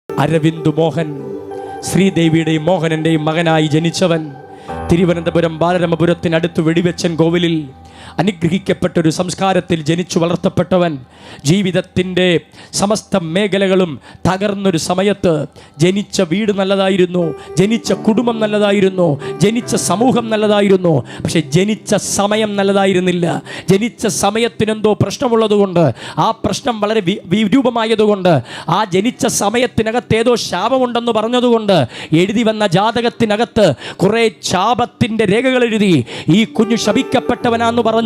അരവിന്ദ് മോഹൻ ശ്രീദേവിയുടെയും മോഹനന്റെയും മകനായി ജനിച്ചവൻ തിരുവനന്തപുരം ബാലരാമപുരത്തിനടുത്ത് വെടിവെച്ചൻ കോവിലിൽ അനുഗ്രഹിക്കപ്പെട്ടൊരു സംസ്കാരത്തിൽ ജനിച്ചു വളർത്തപ്പെട്ടവൻ. ജീവിതത്തിൻ്റെ സമസ്ത മേഖലകളും തകർന്നൊരു സമയത്ത് ജനിച്ച വീട് നല്ലതായിരുന്നു, ജനിച്ച കുടുംബം നല്ലതായിരുന്നു, ജനിച്ച സമൂഹം നല്ലതായിരുന്നു. പക്ഷെ ജനിച്ച സമയം നല്ലതായിരുന്നില്ല. ജനിച്ച സമയത്തിനെന്തോ പ്രശ്നമുള്ളതുകൊണ്ട്, ആ പ്രശ്നം വളരെ വിരൂപമായതുകൊണ്ട്, ആ ജനിച്ച സമയത്തിനകത്ത് ഏതോ ശാപമുണ്ടെന്ന് പറഞ്ഞതുകൊണ്ട് എഴുതി വന്ന ജാതകത്തിനകത്ത് കുറേ ശാപത്തിൻ്റെ രേഖകൾ എഴുതി. ഈ കുഞ്ഞു ശപിക്കപ്പെട്ടവനാന്ന് പറഞ്ഞ്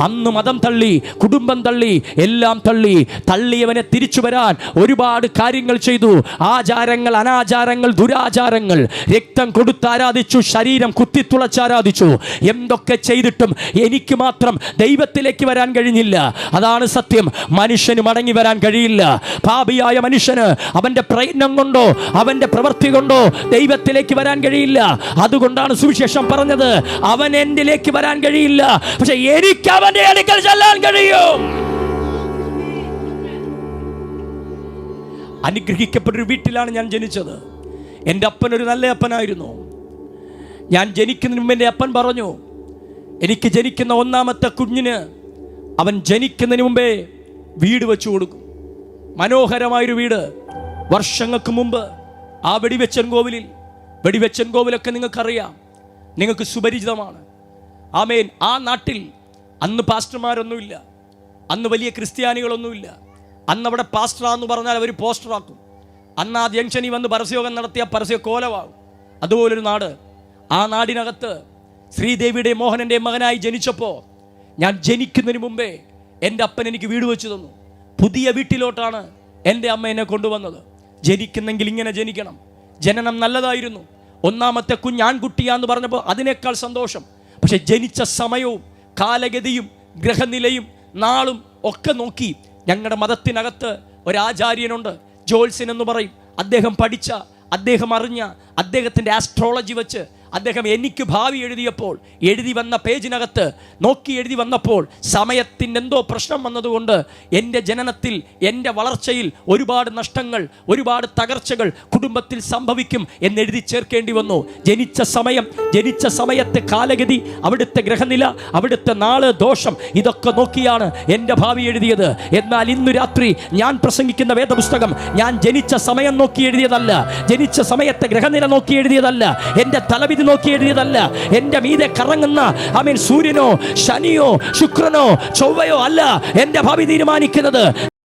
അന്ന് മതം തള്ളി, കുടുംബം തള്ളി, എല്ലാം തള്ളി. തള്ളിയവനെ തിരിച്ചു വരാൻ ഒരുപാട് കാര്യങ്ങൾ ചെയ്തു. ആചാരങ്ങൾ, അനാചാരങ്ങൾ, ദുരാചാരങ്ങൾ, രക്തം കൊടുത്താരാധിച്ചു, ശരീരം കുത്തിത്തുളച്ചാരാധിച്ചു. എന്തൊക്കെ ചെയ്തിട്ടും എനിക്ക് മാത്രം ദൈവത്തിലേക്ക് വരാൻ കഴിഞ്ഞില്ല. അതാണ് സത്യം. മനുഷ്യന് മടങ്ങി വരാൻ കഴിയില്ല. പാപിയായ മനുഷ്യന് അവന്റെ പ്രയത്നം കൊണ്ടോ അവന്റെ പ്രവൃത്തി കൊണ്ടോ ദൈവത്തിലേക്ക് വരാൻ കഴിയില്ല. അതുകൊണ്ടാണ് സുവിശേഷം പറഞ്ഞത്, അവൻ എന്നിലേക്ക് വരാൻ കഴിയില്ല, പക്ഷെ എനിക്ക് അവന്റെ അടുക്കൽ ചെല്ലാൻ കഴിയും. അനുഗ്രഹിക്കപ്പെട്ടൊരു വീട്ടിലാണ് ഞാൻ ജനിച്ചത്. എൻ്റെ അപ്പൻ ഒരു നല്ല അപ്പനായിരുന്നു. ഞാൻ ജനിക്കുന്നതിന് മുമ്പ് എൻ്റെ അപ്പൻ പറഞ്ഞു, എനിക്ക് ജനിക്കുന്ന ഒന്നാമത്തെ കുഞ്ഞിന് അവൻ ജനിക്കുന്നതിന് മുമ്പേ വീട് വെച്ചു കൊടുക്കും. മനോഹരമായൊരു വീട്. വർഷങ്ങൾക്ക് മുമ്പ് ആ വെടിവെച്ചൻ കോവിലൊക്കെ നിങ്ങൾക്കറിയാം, നിങ്ങൾക്ക് സുപരിചിതമാണ്. ആമേൻ. ആ നാട്ടിൽ അന്ന് പാസ്റ്റർമാരൊന്നുമില്ല, അന്ന് വലിയ ക്രിസ്ത്യാനികളൊന്നുമില്ല. അന്ന് അവിടെ പാസ്റ്ററാന്ന് പറഞ്ഞാൽ അവർ പോസ്റ്ററാക്കും. അന്ന് ആ ജംഗ്ഷനിൽ വന്ന് പരസ്യയോഗം നടത്തിയ പരസ്യ കോലമാകും. അതുപോലൊരു നാട്. ആ നാടിനകത്ത് ശ്രീദേവിയുടെയും മോഹനൻ്റെയും മകനായി ജനിച്ചപ്പോൾ, ഞാൻ ജനിക്കുന്നതിന് മുമ്പേ എൻ്റെ അപ്പൻ എനിക്ക് വീട് വെച്ച് തന്നു. പുതിയ വീട്ടിലോട്ടാണ് എൻ്റെ അമ്മ എന്നെ കൊണ്ടുവന്നത്. ജനിക്കുന്നെങ്കിൽ ഇങ്ങനെ ജനിക്കണം. ജനനം നല്ലതായിരുന്നു. ഒന്നാമത്തെ കുഞ്ഞ് ആൺകുട്ടിയാന്ന് പറഞ്ഞപ്പോൾ അതിനേക്കാൾ സന്തോഷം. പക്ഷെ ജനിച്ച സമയവും കാലഗതിയും ഗ്രഹനിലയും നാളും ഒക്കെ നോക്കി. ഞങ്ങളുടെ മതത്തിനകത്ത് ഒരാചാര്യനുണ്ട്, ജോത്സ്യൻ എന്ന് പറയും. അദ്ദേഹം പഠിച്ച, അദ്ദേഹം അറിഞ്ഞ, അദ്ദേഹത്തിൻ്റെ ആസ്ട്രോളജി വെച്ച് അദ്ദേഹം എനിക്ക് ഭാവി എഴുതിയപ്പോൾ, എഴുതി വന്ന പേജിനകത്ത് നോക്കി എഴുതി വന്നപ്പോൾ സമയത്തിൻ്റെ എന്തോ പ്രശ്നം വന്നതുകൊണ്ട് എൻ്റെ ജനനത്തിൽ, എൻ്റെ വളർച്ചയിൽ ഒരുപാട് നഷ്ടങ്ങൾ, ഒരുപാട് തകർച്ചകൾ കുടുംബത്തിൽ സംഭവിക്കും എന്നെഴുതി ചേർക്കേണ്ടി വന്നു. ജനിച്ച സമയത്തെ കാലഗതി, അവിടുത്തെ ഗ്രഹനില, അവിടുത്തെ നാള്, ദോഷം, ഇതൊക്കെ നോക്കിയാണ് എൻ്റെ ഭാവി എഴുതിയത്. എന്നാൽ ഇന്നു രാത്രി ഞാൻ പ്രസംഗിക്കുന്ന വേദപുസ്തകം ഞാൻ ജനിച്ച സമയം നോക്കി എഴുതിയതല്ല, ജനിച്ച സമയത്തെ ഗ്രഹനില നോക്കി എഴുതിയതല്ല, എൻ്റെ തലവിധി നോക്കി എഴുതിയതല്ല, എൻ്റെ മീതെ കറങ്ങുന്ന സൂര്യനോ ശനിയോ ശുക്രനോ ചൊവ്വയോ അല്ല എൻ്റെ ഭാവി തീരുമാനിക്കുന്നത്.